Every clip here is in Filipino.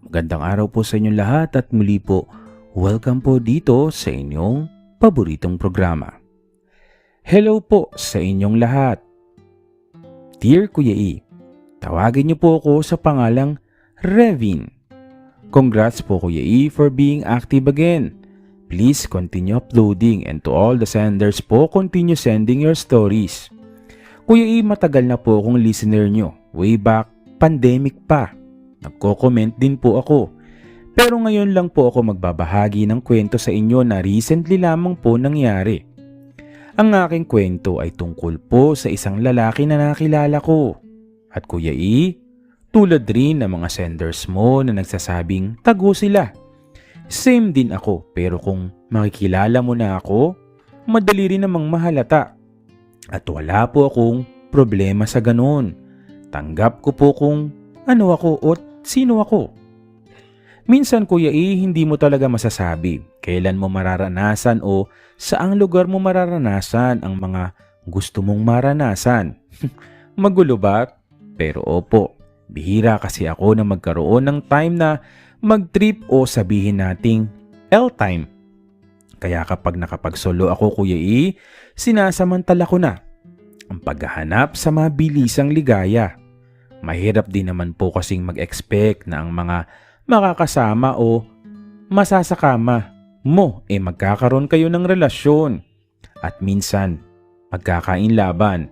Magandang araw po sa inyong lahat at muli po, welcome po dito sa inyong paboritong programa. Hello po sa inyong lahat. Dear Kuya E, tawagin niyo po ako sa pangalang Revin. Congrats po Kuya E for being active again. Please continue uploading and to all the senders po, continue sending your stories. Kuya E, matagal na po akong listener nyo. Way back, pandemic pa. Nagko-comment din po ako. Pero ngayon lang po ako magbabahagi ng kwento sa inyo na recently lamang po nangyari. Ang aking kwento ay tungkol po sa isang lalaki na nakilala ko. At Kuya E, tulad rin ng mga senders mo na nagsasabing tago sila. Same din ako, pero kung makikilala mo na ako, madali rin namang mahalata. At wala po akong problema sa ganun. Tanggap ko po kung ano ako o sino ako. Minsan Kuya E, hindi mo talaga masasabi kailan mo mararanasan o saang lugar mo mararanasan ang mga gusto mong maranasan. Magulo ba? Pero opo, bihira kasi ako na magkaroon ng time na mag-trip o sabihin nating L-time. Kaya kapag nakapagsolo ako Kuya E, sinasamantala ko na ang paghahanap sa mabilisang ligaya. Mahirap din naman po kasing mag-expect na ang mga makakasama o masasakama mo magkakaroon kayo ng relasyon. At minsan, magkakainlaban.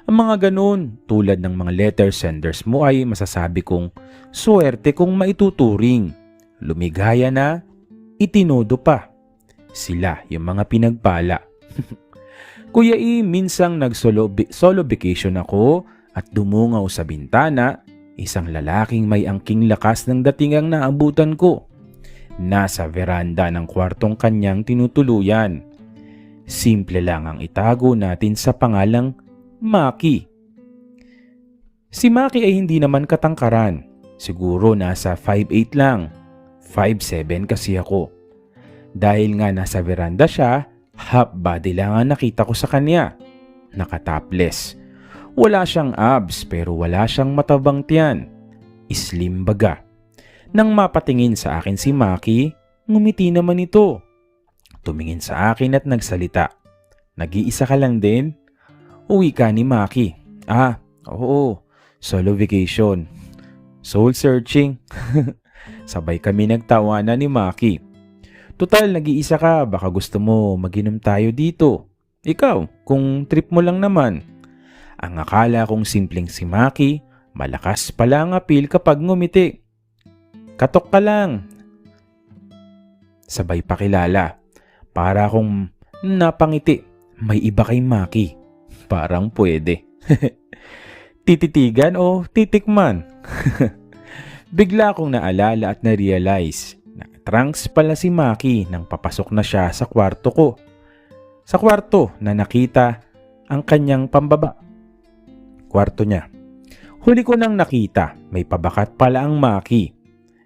Ang mga ganun, tulad ng mga letter senders mo ay masasabi kong swerte kung maituturing. Lumigaya na, itinodo pa. Sila yung mga pinagpala. Kuya E, minsang solo vacation ako at dumungaw sa bintana, isang lalaking may angking lakas ng dating ang naabutan ko. Nasa veranda ng kwartong kanyang tinutuluyan. Simple lang ang itago natin sa pangalang Maki. Si Maki ay hindi naman katangkaran. Siguro nasa 5'8 lang. 5'7 kasi ako. Dahil nga nasa veranda siya, half body lang ang nakita ko sa kanya. Nakatopless. Wala siyang abs pero wala siyang matabang tiyan. Slim baga. Nang mapatingin sa akin si Maki, ngumiti naman ito. Tumingin sa akin at nagsalita. Nag-iisa ka lang din? Uwi ka ni Maki. Oo. Solo vacation. Soul searching. Sabay kami nagtawanan ni Maki. Total, nag-iisa ka. Baka gusto mo mag-inom tayo dito. Ikaw, kung trip mo lang naman. Ang akala kong simpleng si Maki, malakas pala ang appeal kapag ngumiti. Katok ka lang. Sabay pakilala. Para akong napangiti. May iba kay Maki. Parang pwede. Tititigan o titikman? Bigla akong naalala at na-realize na trunks pala si Maki nang papasok na siya sa kwarto ko. Sa kwarto na nakita ang kanyang pambaba. Kwarto niya. Huli ko nang nakita, may pabakat pala ang Maki.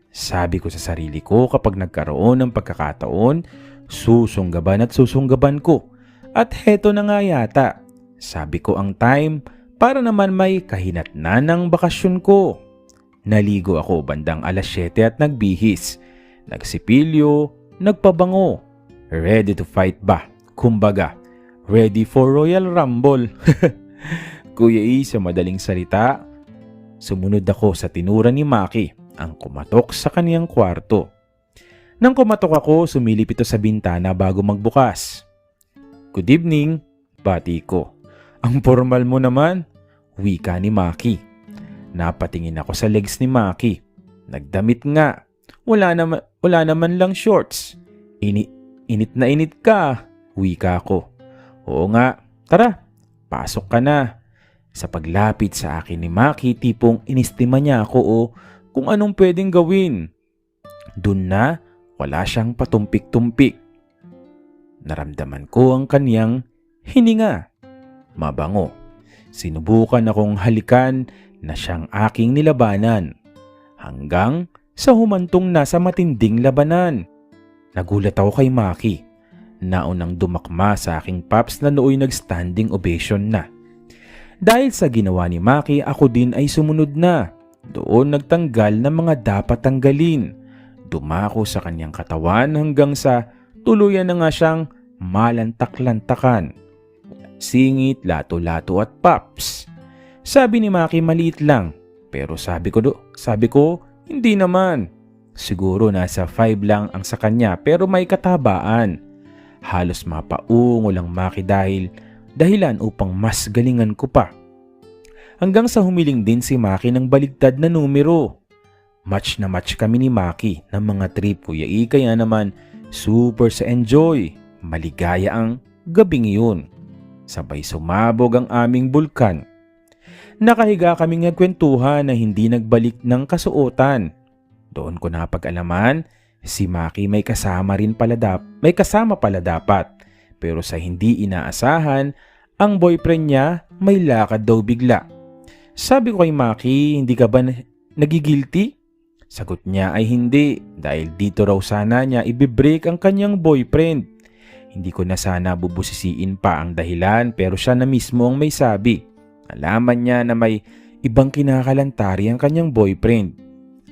Sabi ko sa sarili ko kapag nagkaroon ng pagkakataon, susunggaban at susunggaban ko. At heto na nga yata. Sabi ko ang time para naman may kahinatnan ng bakasyon ko. Naligo ako bandang 7:00 at nagbihis. Nagsipilyo, nagpabango. Ready to fight ba? Kumbaga, ready for Royal Rumble. Kuya E, sa madaling salita, sumunod ako sa tinura ni Maki, ang kumatok sa kaniyang kwarto. Nang kumatok ako, sumilip ito sa bintana bago magbukas. Good evening, bati ko. Ang formal mo naman, wika ni Maki. Napatingin ako sa legs ni Maki. Nagdamit nga. Wala naman lang shorts. Init na init ka, wika ko. Oo nga, tara, pasok ka na. Sa paglapit sa akin ni Maki, tipong inistima niya ako o kung anong pwedeng gawin. Dun na, wala siyang patumpik-tumpik. Naramdaman ko ang kaniyang hininga. Mabango. Sinubukan akong halikan na siyang aking nilabanan. Hanggang sa humantong na sa matinding labanan. Nagulat ako kay Maki. Naunang dumakma sa aking paps na nooy nag-standing ovation na. Dahil sa ginawa ni Maki, ako din ay sumunod na. Doon nagtanggal ng mga dapat tanggalin. Dumako sa kanyang katawan hanggang sa tuluyan na nga siyang malantak-lantakan. Singit, lato-lato at pops. Sabi ni Maki maliit lang, pero sabi ko hindi naman. Siguro nasa 5 lang ang sa kanya pero may katabaan. Halos mapaungol ang Maki dahilan upang mas galingan ko pa. Hanggang sa humiling din si Maki ng baligtad na numero. Match na match kami ni Maki ng mga trip Kuya E, kaya naman super sa enjoy. Maligaya ang gabing iyon. Sabay sumabog ang aming bulkan. Nakahiga kaming nagkwentuhan na hindi nagbalik ng kasuotan. Doon ko napag-alaman, si Maki may kasama pala dapat. Pero sa hindi inaasahan, ang boyfriend niya may lakad daw bigla. Sabi ko kay Maki, hindi ka ba nagigilty? Sagot niya ay hindi dahil dito raw sana niya ibibreak ang kanyang boyfriend. Hindi ko na sana bubusisiin pa ang dahilan pero siya na mismo ang may sabi. Nalaman niya na may ibang kinakalantari ang kanyang boyfriend.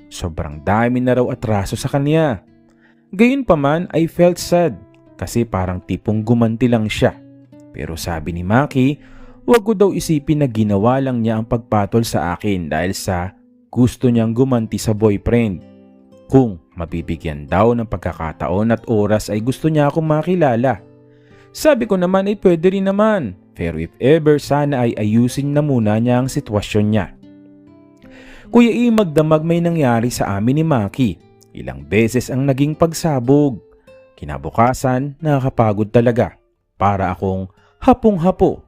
Sobrang dami na raw atraso sa kanya. Gayunpaman I felt sad kasi parang tipong gumanti lang siya. Pero sabi ni Maki, huwag ko daw isipin na ginawa lang niya ang pagpatol sa akin dahil sa gusto niyang gumanti sa boyfriend. Kung mabibigyan daw ng pagkakataon at oras ay gusto niya akong makilala. Sabi ko naman ay pwede rin naman. Pero if ever sana ay ayusin na muna niya ang sitwasyon niya. Kuya E, magdamag may nangyari sa amin ni Maki. Ilang beses ang naging pagsabog. Kinabukasan, nakakapagod talaga. Para akong hapong-hapo.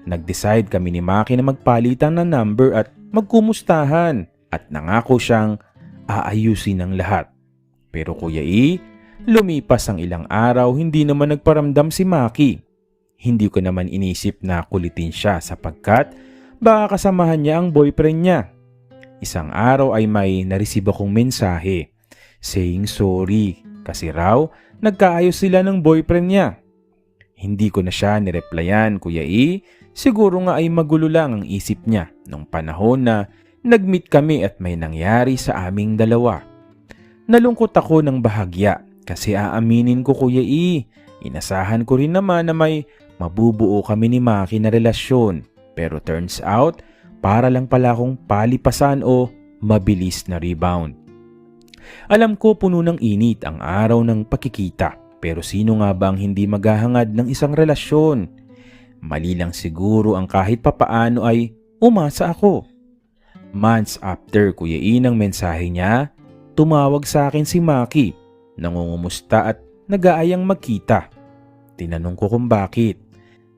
Nag-decide kami ni Maki na magpalitan ng number at magkumustahan. At nangako siyang aayusin ang lahat. Pero Kuya E, lumipas ang ilang araw hindi naman nagparamdam si Maki. Hindi ko naman inisip na kulitin siya sapagkat baka kasamahan niya ang boyfriend niya. Isang araw ay may nareceive akong mensahe saying sorry kasi raw nagkaayos sila ng boyfriend niya. Hindi ko na siya nireplyan, Kuya E. Siguro nga ay magulo lang ang isip niya nung panahon na nag-meet kami at may nangyari sa aming dalawa. Nalungkot ako ng bahagya kasi aaminin ko Kuya E, inasahan ko rin naman na may mabubuo kami ni Maki na relasyon. Pero turns out, para lang pala akong palipasan o mabilis na rebound. Alam ko puno ng init ang araw ng pakikita. Pero sino nga ba ang hindi maghahangad ng isang relasyon? Mali lang siguro ang kahit papaano ay umasa ako. Months after Kuya E ng mensahe niya, tumawag sa akin si Maki, nangungumusta at nag-aayang magkita. Tinanong ko kung bakit.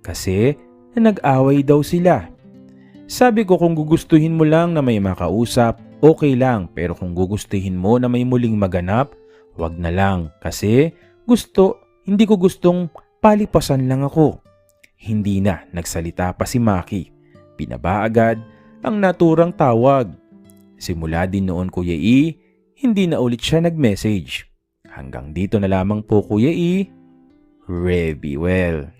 Kasi nag-away daw sila. Sabi ko kung gugustuhin mo lang na may makausap, okay lang. Pero kung gugustuhin mo na may muling maganap, wag na lang. Kasi hindi ko gustong palipasan lang ako. Hindi na nagsalita pa si Maki. Pinaba agad ang naturang tawag. Simula din noon Kuya E, hindi na ulit siya nag-message. Hanggang dito na lamang po Kuya E. Revy, well,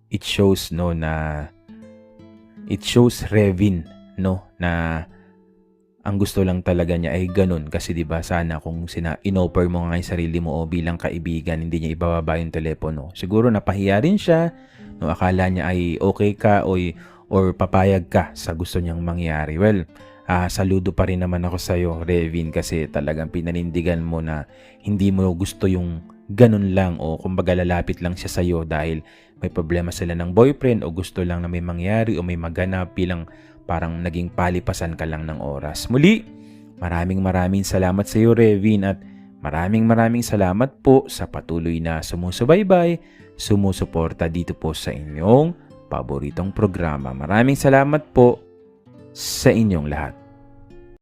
it shows Revin na ang gusto lang talaga niya ay ganun kasi 'di ba sana kung inoffer mo nga yung sarili mo o bilang kaibigan hindi niya ibababa yung telepono. Siguro napahiya rin siya no akala niya ay okay ka or papayag ka sa gusto niyang mangyari. Well, saludo pa rin naman ako sa iyo Revin kasi talagang pinanindigan mo na hindi mo gusto yung ganun lang o kumbaga lalapit lang siya sa iyo dahil may problema sila ng boyfriend o gusto lang na may mangyari o may maganap bilang parang naging palipasan ka lang ng oras. Muli, maraming salamat sa iyo Revin at maraming salamat po sa patuloy na sumusubaybay, sumusuporta dito po sa inyong paboritong programa. Maraming salamat po sa inyong lahat.